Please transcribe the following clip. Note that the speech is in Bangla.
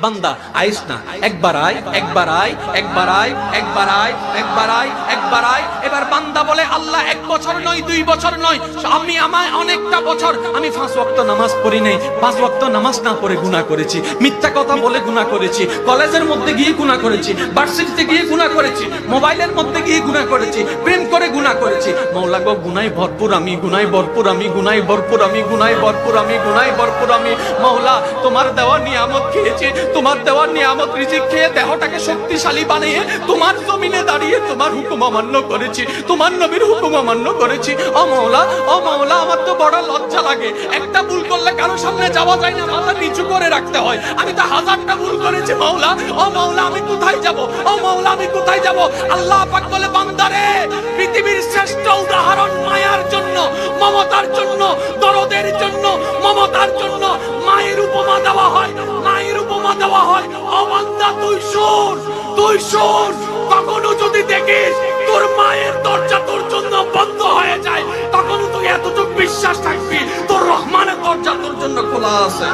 বান্দা আইস না, একবার আয়, একবার আয়, একবার আয়, একবার আয়, একবার আয়, একবার আয়। এবার বান্দা বলে আল্লাহ 1 বছর নয়, 2 বছর নয়, আমি আমায় অনেকটা বছর আমি 5 ওয়াক্ত নামাজ পড়ি নাই, 5 ওয়াক্ত নামাজ না পড়ে গুনাহ করেছি, মিথ্যা কথা বলে গুনাহ করেছি, কলেজের মধ্যে গিয়ে গুনাহ করেছি, ভার্সিটিতে গিয়ে গুনাহ করেছি, মোবাইলের মধ্যে গিয়ে গুনাহ করেছি, প্রেম করে গুনাহ করেছি। মাওলা গো গুনাহে ভরপুর আমি, গুনাহে ভরপুর আমি, গুনাহে ভরপুর আমি, গুনাহে ভরপুর আমি, গুনাহে ভরপুর আমি। মাওলা তোমার দেওয়া নিয়ামত খেয়েছি, তোমার দেওয়া নিয়ামত রিজিক খেয়ে দেহটাকে শক্তিশালী বানিয়ে তোমার জমিনে দাঁড়িয়ে তোমার হুকুম অমান্য করেছি, তোমার নবীর হুকুম অমান্য করেছি। ও মাওলা, ও মাওলা, আমার তো বড় লজ্জা লাগে, একটা ভুল করলে কারো সামনে যাওয়া যায় না, মাথা নিচু করে রাখতে হয়। আমি তো 1000টা ভুল করেছি মাওলা, ও মাওলা আমি কোথায় যাব, ও মাওলা আমি কোথায় যাব? আল্লাহ পাক বলে বান্দারে পৃথিবীর শ্রেষ্ঠ উদাহরণ মায়ার জন্য, মমতার জন্য, দরদের জন্য, মমতার জন্য মায়ের উপমা দেওয়া হয়, মায়ের উপমা দেওয়া হয়। ও বান্দা তুই শোন, তুই শোন, কখনো যদি দেখিস তোর মায়ের দরজা তোর জন্য বন্ধ হয়ে যায়, তখন তুই এতটুকু বিশ্বাস থাকবি তোর রহমানের দরজা তোর জন্য খোলা আছে।